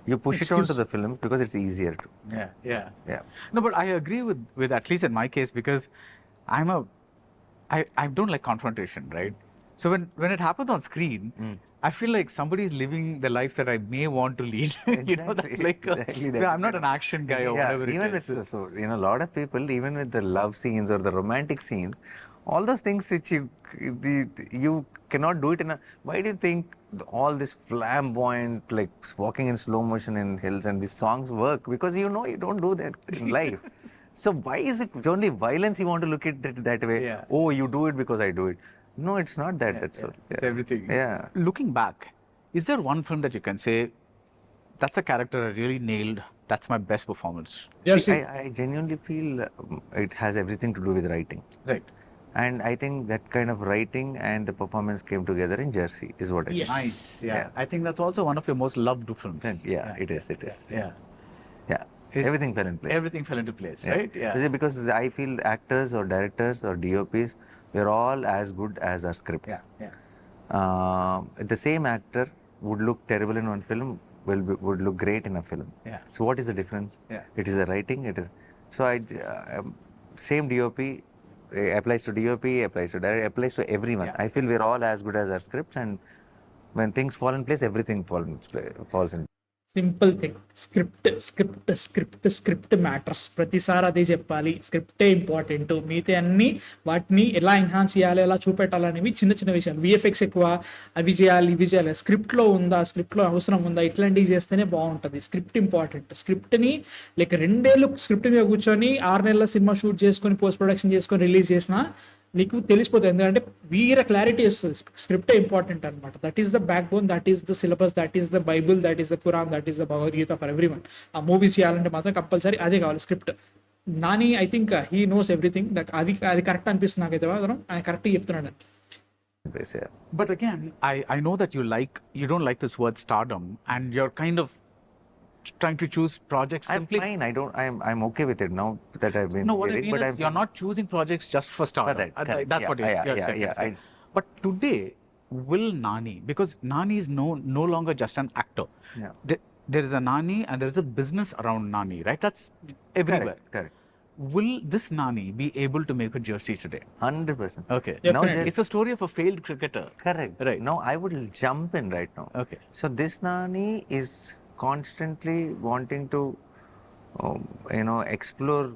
You push it onto the film because it's easier to. Yeah. Yeah. No, but I agree with at least in my case, because I don't like confrontation, right? So when it happens on screen, I feel like somebody's living the life that I may want to lead. That's like I'm not an action guy or whatever even it is. a lot of people, even with the love scenes or the romantic scenes, all those things which you cannot do it why do you think all this flamboyant, like walking in slow motion in hills and these songs work? Because you don't do that in life. So why is it only violence you want to look at it that way? Yeah. Oh, you do it because I do it. No, it's not that. That's all. It's everything. Yeah. Looking back, is there one film that you can say, that's a character I really nailed, that's my best performance? See, I genuinely feel it has everything to do with writing. Right. And I think that kind of writing and the performance came together in Jersey, is what I think. Nice. Yeah. I think that's also one of your most loved films. Yeah, it is. Yeah. Everything fell in place. Everything fell into place, right? Yeah. Because I feel actors or directors or DOPs, we're all as good as our script. The same actor would look terrible in one film, would look great in a film. Yeah. So what is the difference? It is the writing. So same DOP applies to DOP, applies to director, applies to everyone. I feel we're all as good as our scripts, and when things fall in place, everything falls in. Simple thing, script matters. ప్రతిసారి అదే చెప్పాలి, స్క్రిప్టే important. మిగతా అన్ని వాటిని ఎలా enhance చేయాలి, ఎలా చూపెట్టాలనేవి చిన్న చిన్న విషయాలు. విఎఫ్ఎక్స్ ఎక్కువ, అవి చేయాలి ఇవి చేయాలి. స్క్రిప్ట్లో ఉందా, స్క్రిప్ట్లో అవసరం ఉందా, ఇట్లాంటివి చేస్తేనే బాగుంటుంది. Script important. స్క్రిప్ట్ని లైక్ 2 ఏళ్ళు స్క్రిప్ట్ మీద కూర్చొని 6 నెలల సినిమా షూట్ చేసుకొని పోస్ట్ ప్రొడక్షన్ చేసుకొని రిలీజ్ చేసినా నీకు తెలిసిపోతుంది. ఎందుకంటే వీర క్లారిటీ వస్తుంది. స్క్రిప్టే ఇంపార్టెంట్ అనమాట. That is the back bone, that is the syllabus, that is the Bible, that is the Quran, that is the Bhagavad Gita for every one. ఆ మూవీస్ చేయాలంటే మాత్రం కంపల్సరీ అదే కావాలి, script. Nani I think he knows everything. అది correct అనిపిస్తుంది నాకైతే. మాత్రం ఆయన కరెక్ట్గా చెప్తున్నాడు. But again, I know that you don't like this word stardom, and you're kind of trying to choose projects simply. I'm fine. I'm okay with it now that I've been. No, what I mean is you're not choosing projects just for stardom. That's what you're saying. But today, will Nani, because Nani is no longer just an actor. There is a Nani and there is a business around Nani, right? That's everywhere. Correct. will this Nani be able to make a jersey today? 100%. Okay. Now Definitely. It's a story of a failed cricketer. Correct. Right. Now I would jump in right now. Okay. So this Nani is constantly wanting to, explore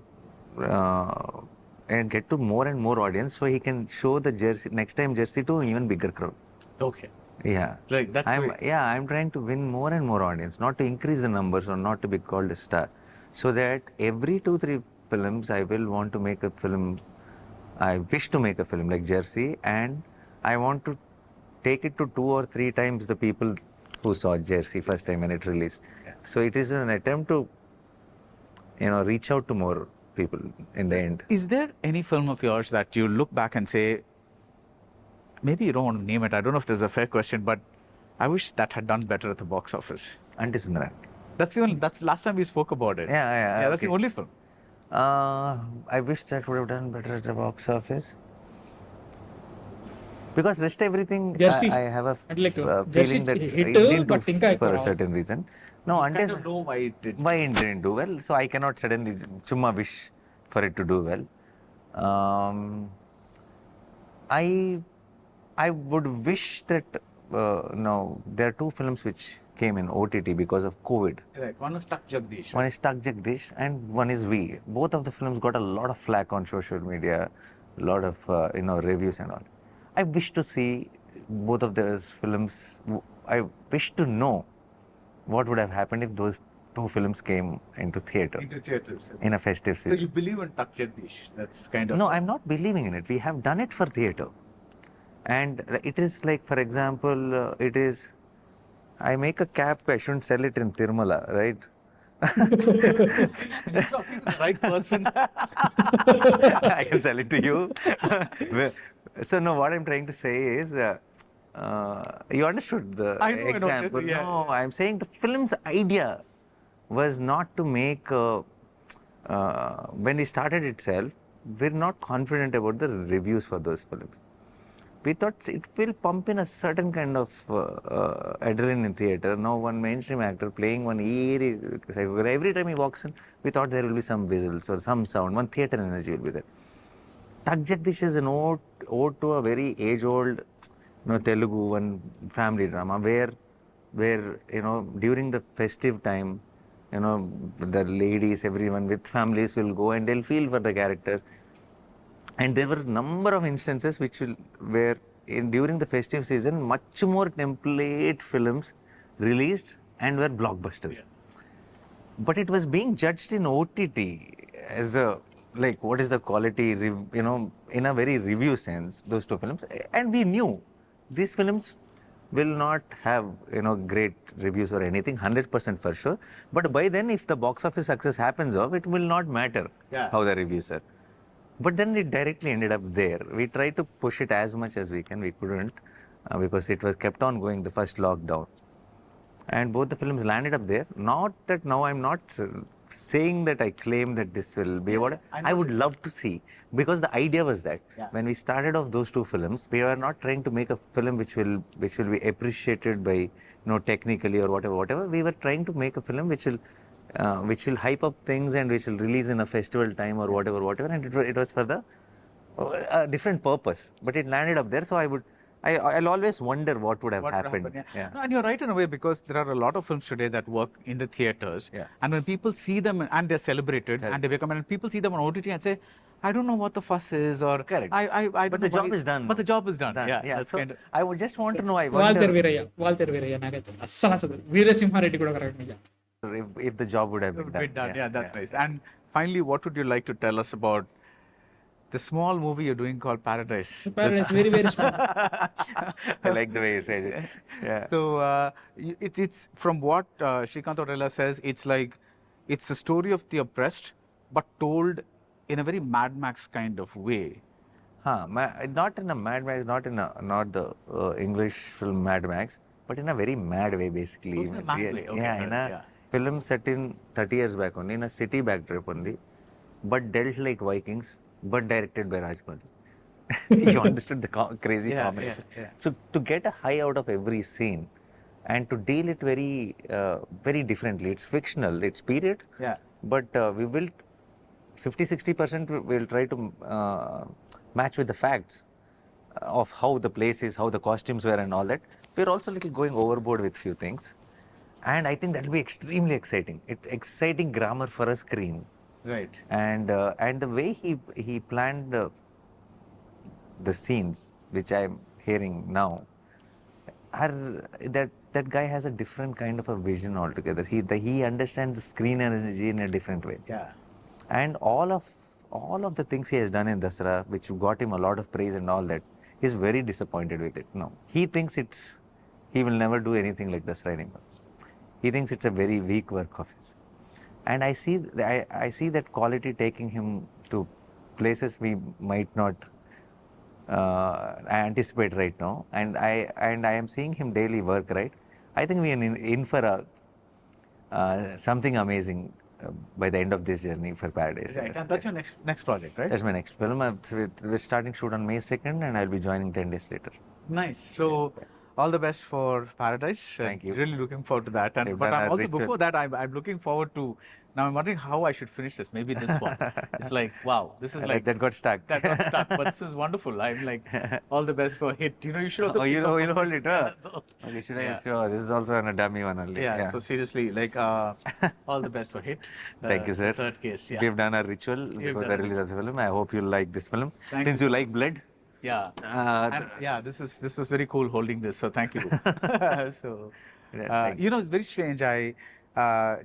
and get to more and more audience, so he can show the jersey next time jersey to even bigger crowd. Okay. Yeah. Right. That's great. I'm trying to win more and more audience, not to increase the numbers or not to be called a star. So that every 2-3 films I will want to make a film. I wish to make a film like Jersey, and I want to take it to 2 or 3 times the people who saw Jersey first time when it released. Yeah. So it is an attempt to, reach out to more people in the end. Is there any film of yours that you look back and say, maybe you don't want to name it, I don't know if this is a fair question, but I wish that had done better at the box office? Anti-Sundaran. That's last time we spoke about it. Yeah, That's the okay. only film. I wish that would have done better at the box office. Because rest everything, Jersey. I have a And like, feeling Jersey that hit, it didn't but do inka for ekku a certain reason. No, I unless don't know why it did. why it didn't do well. So I cannot suddenly chumma wish for it to do well. I would wish that no, there are 2 films which came in OTT because of COVID. Right. One is Stuck Jagdish. One is Stuck Jagdish and one is We. Both of the films got a lot of flack on social media, a lot of reviews and all. I wish to see both of those films. I wish to know what would have happened if those 2 films came into theater Into theaters. in a festive So season. you believe in Stuck Jagdish? That's kind of. No, I'm not believing in it. We have done it for theater. And it is like, for example, it is, I make a cap, I shouldn't sell it in Tirumala, right? You're talking to the right person. I can sell it to you. So, no, what I'm trying to say is, you understood the I know, example. yeah. No, I'm saying the film's idea was not to make, when we started itself, we're not confident about the reviews for those films. We thought it will pump in a certain kind of adrenaline in theater. Now one mainstream actor playing one eerie, every time he walks in, we thought there will be some whistles or some sound, one theater energy will be there. Stuck Jagdish is an ode to a very age-old, Telugu one family drama where during the festive time, the ladies, everyone with families will go and they'll feel for the character. And there were a number of instances where during the festive season, much more template films released and were blockbusters. Yeah. But it was being judged in OTT as what is the quality, in a very review sense, those 2 films. And we knew these films will not have, great reviews or anything, 100% for sure. But by then, if the box office success happens it will not matter how the reviews are. But then it directly ended up there. We tried to push it as much as we can. We couldn't because it was kept on going the first lockdown. And both the films landed up there. Not that now I'm not saying that I claim that this will be what I would love to see, because the idea was that when we started off those 2 films, we were not trying to make a film which will be appreciated by technically or whatever. We were trying to make a film which will hype up things and which will release in a festival time or whatever. And it was for a different purpose, but it landed up there. So I'll always wonder what would have happened. Yeah. No, and you're right in a way, because there are a lot of films today that work in the theaters. Yeah. And when people see them and they're celebrated and they become, and people see them on OTT and say, I don't know what the fuss is, or Correct. I don't But know the job is done. But the job is done. Yeah. That's So kind of. I would just want to know. I Waltair wonder Veeraiah నాకైతే అస్సలు నచ్చదు. వీరసింహారెడ్డి కూడా correct నిజం. if the job would have been done. Yeah, that's nice. And finally, what would you like to tell us about the small movie you're doing called Paradise? Paradise, very, very small. I like the way you said it. Yeah. So it's from what Shrikant Orella says, it's a story of the oppressed, but told in a very Mad Max kind of way. Not in a Mad Max, not the English film Mad Max, but in a very mad way, basically. Oh, it's a mad way. Okay, in a film set in 30 years back only, in a city backdrop only, but dealt like Vikings, but directed by Rajmani. You understood the crazy combination. Yeah. So to get a high out of every scene and to deal it very differently. It's fictional, it's period, Yeah. but we built 50-60% we'll try to match with the facts of how the place is, how the costumes were and all that. We're also a little going overboard with few things. And I think that will be extremely exciting. It's exciting grammar for a screen. Right. And the way he planned the scenes, which I'm hearing now, are that guy has a different kind of a vision altogether. He understands the screen energy in a different way. Yeah. And all of the things he has done in Dasara, which got him a lot of praise and all that, he's very disappointed with it. No, he thinks he will never do anything like Dasara anymore. He thinks it's a very weak work of his. And I see that quality taking him to places we might not anticipate right now. And I am seeing him daily work, right? I think we are in for something amazing by the end of this journey for Paradise. Right. And that's your next project, right? That's my next film. We're starting shoot on May 2nd, and I'll be joining 10 days later. Nice. So, all the best for Paradise. Thank you. Really looking forward to that. You've But done I'm a also ritual. before that, I'm looking forward to. Now I'm wondering how I should finish this. Maybe this one. It's like wow, this is like that got stuck. that got stuck. But this is wonderful. I'm like all the best for hit. You know, you should also. Oh, pick up you'll on hold this. it, huh? Okay, should I? Yeah. Sure. This is also a dummy one only. Yeah, so seriously, like all the best for hit. Thank you, sir. Third case, yeah. We've done a ritual before the done release of the film. I hope you like this film. Thank Since you like blood. Yeah. Uh, And yeah, this was very cool holding this. So thank you. So thank you know, it's very strange.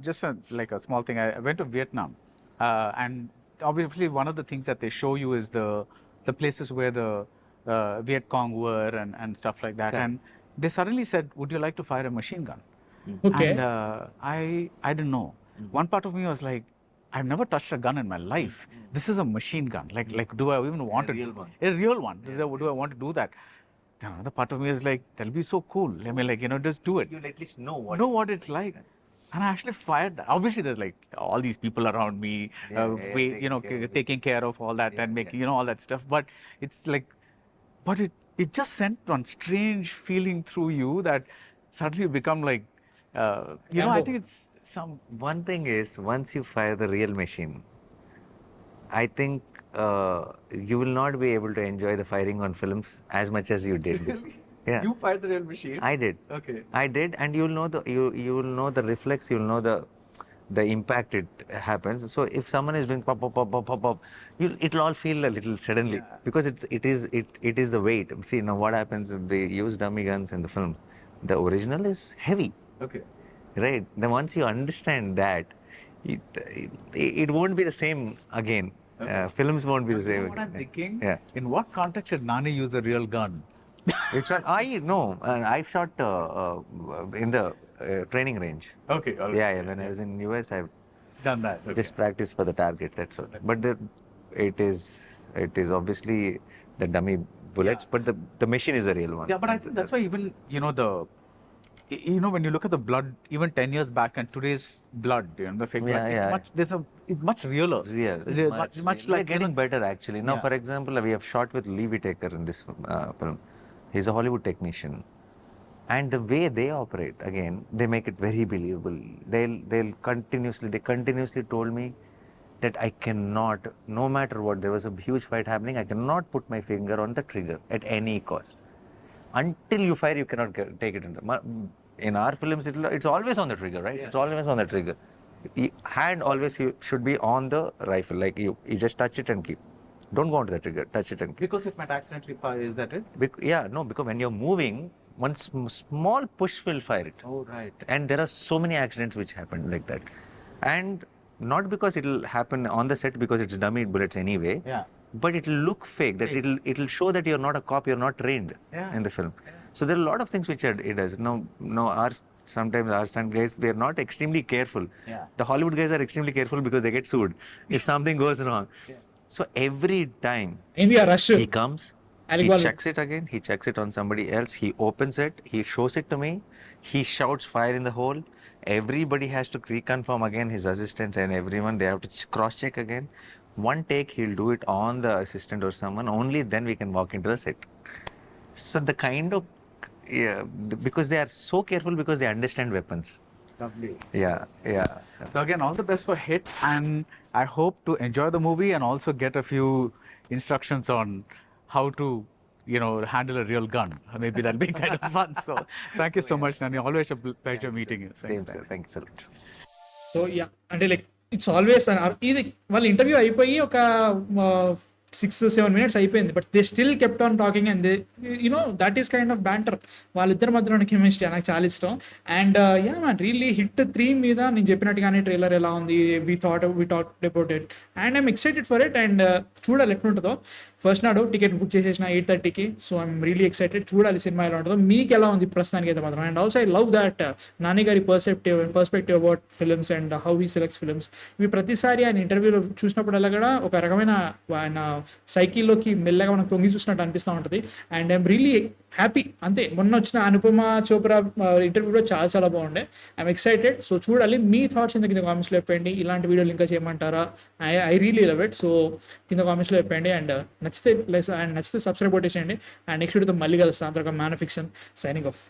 Just like a small thing. I went to Vietnam, and obviously one of the things that they show you is the places where the Viet Cong were and stuff like that. Correct. And they suddenly said, "Would you like to fire a machine gun?" Okay. And I didn't know. One part of me was like, I've never touched a gun in my life. This is a machine gun. Like do I even want A to? real one. A real one. Do I want to do that? Then another part of me is like, that'll be so cool. I mean, like, you know, just do it. You'll at least know What it's like. And I actually fired that. Obviously, there's like all these people around me, taking care of all that and making, you know, all that stuff. But it's like, it just sent one strange feeling through you that suddenly you become like, you know, I Rambo. think it's some. One thing is, once you fire the real machine, I think you will not be able to enjoy the firing on films as much as you did. Yeah. You fired the real machine. I did. Okay. I did, and you'll know you'll know the reflex. You'll know the impact it happens. So if someone is doing pop pop pop pop pop pop, it'll all feel a little suddenly because it is the weight. See now what happens if they use dummy guns in the film. The original is heavy, Okay. right? Then once you understand that, it won't be the same again. Okay. Films won't be the You same know what I'm again. thinking? Yeah. In what context should Nani use a real gun? Which one? I know. I've shot in the training range. Okay. All right. Yeah, when I was in US, I've Done that. Okay. just practiced for the target. That's all. But it is obviously the dummy bullets, but the machine is the real one. Yeah, but I think that's why even, you know, when you look at the blood, even 10 years back and today's blood, you know, the fake blood, it's much realer. Real. Much We're like, getting better actually. Now, Yeah. for example, we have shot with Lee Whitaker in this film. He's a Hollywood technician. And the way they operate, again, they make it very believable. They continuously told me that I cannot, no matter what, there was a huge fight happening, I cannot put my finger on the trigger at any cost. Until you fire, you cannot take it in our films, it's always on the trigger, right? Yeah. It's always on the trigger. Hand always should be on the rifle, like you just touch it and keep. Don't go on to the trigger, touch it and keep. because it might accidentally fire, is that it? Because when you're moving, one small push will fire it. Oh, right. And there are so many accidents which happen like that. And not because it'll happen on the set because it's dummy bullets anyway, Yeah. but it'll look fake, that Fake. it'll show that you're not a cop, you're not trained Yeah. in the film. So there are a lot of things which it does. Now sometimes our stunt guys, we're not extremely careful. Yeah. The Hollywood guys are extremely careful because they get sued if something goes wrong. Yeah. So every time India rush. he comes, he Alibaba. checks it again, he checks it on somebody else, he opens it, he shows it to me, he shouts fire in the hole. Everybody has to reconfirm again, his assistants and everyone, they have to cross check again. One take, he'll do it on the assistant or someone, only then we can walk into the set. So the kind of, because they are so careful because they understand weapons. Lovely. Yeah, yeah. So again, all the best for Hit, and I hope to enjoy the movie and also get a few instructions on how to, handle a real gun. Maybe that'll be kind of fun. So thank you so much, Nani. Always a pleasure meeting you. Same, Thanks. sir. Thanks a lot. So ya అంటే like it's always ఇది వాళ్ళ interview అయిపోయి ఒక 6-7 minutes అయిపోయింది, but they still kept on talking and they that is kind of banter. వాళ్ళిద్దరి మధ్యలో ఉన్న chemistry నాకు చాలా ఇష్టం. And ya man, really hit 3 మీద నేను చెప్పినట్టుగానే ట్రైలర్ ఎలా ఉంది, we talk about it and I'm excited for it. And చూడాలి ఎట్లుంటుందో. ఫస్ట్ నాడు టికెట్ బుక్ చేసేసిన 8:30కి. So I'm really excited. చూడాలి సినిమా ఎలా ఉంటుందో. మీకు ఎలా ఉంది ప్రస్తుతానికి అయితే మాత్రం. And also I love that Nani గారి perspective about films and how he selects films. ఇవి ప్రతిసారి ఆయన ఇంటర్వ్యూలో చూసినప్పుడల్లా కూడా ఒక రకమైన ఆయన సైకిల్లోకి మెల్లగా మనకు తొంగి చూసినట్టు అనిపిస్తూ ఉంటుంది. And I'm really happy. అంతే, మొన్న వచ్చిన అనుపమ చోప్రా ఇంటర్వ్యూ కూడా చాలా చాలా బాగుండే. I'm excited. సో చూడాలి. మీ థాట్స్ కింద కామెంట్స్లో చెప్పండి. ఇలాంటి వీడియోలు ఇంకా చేయమంటారా? I really love it. So కింద కామెంట్స్లో చెప్పండి. అండ్ నచ్చితే సబ్స్క్రైబ్ కొట్టేసేయండి. అండ్ నెక్స్ట్ వీడియోతో మళ్ళీ కలుస్తాను. అంతవరకు మ్యాన్ ఫిక్షన్ సైనింగ్ ఆఫ్.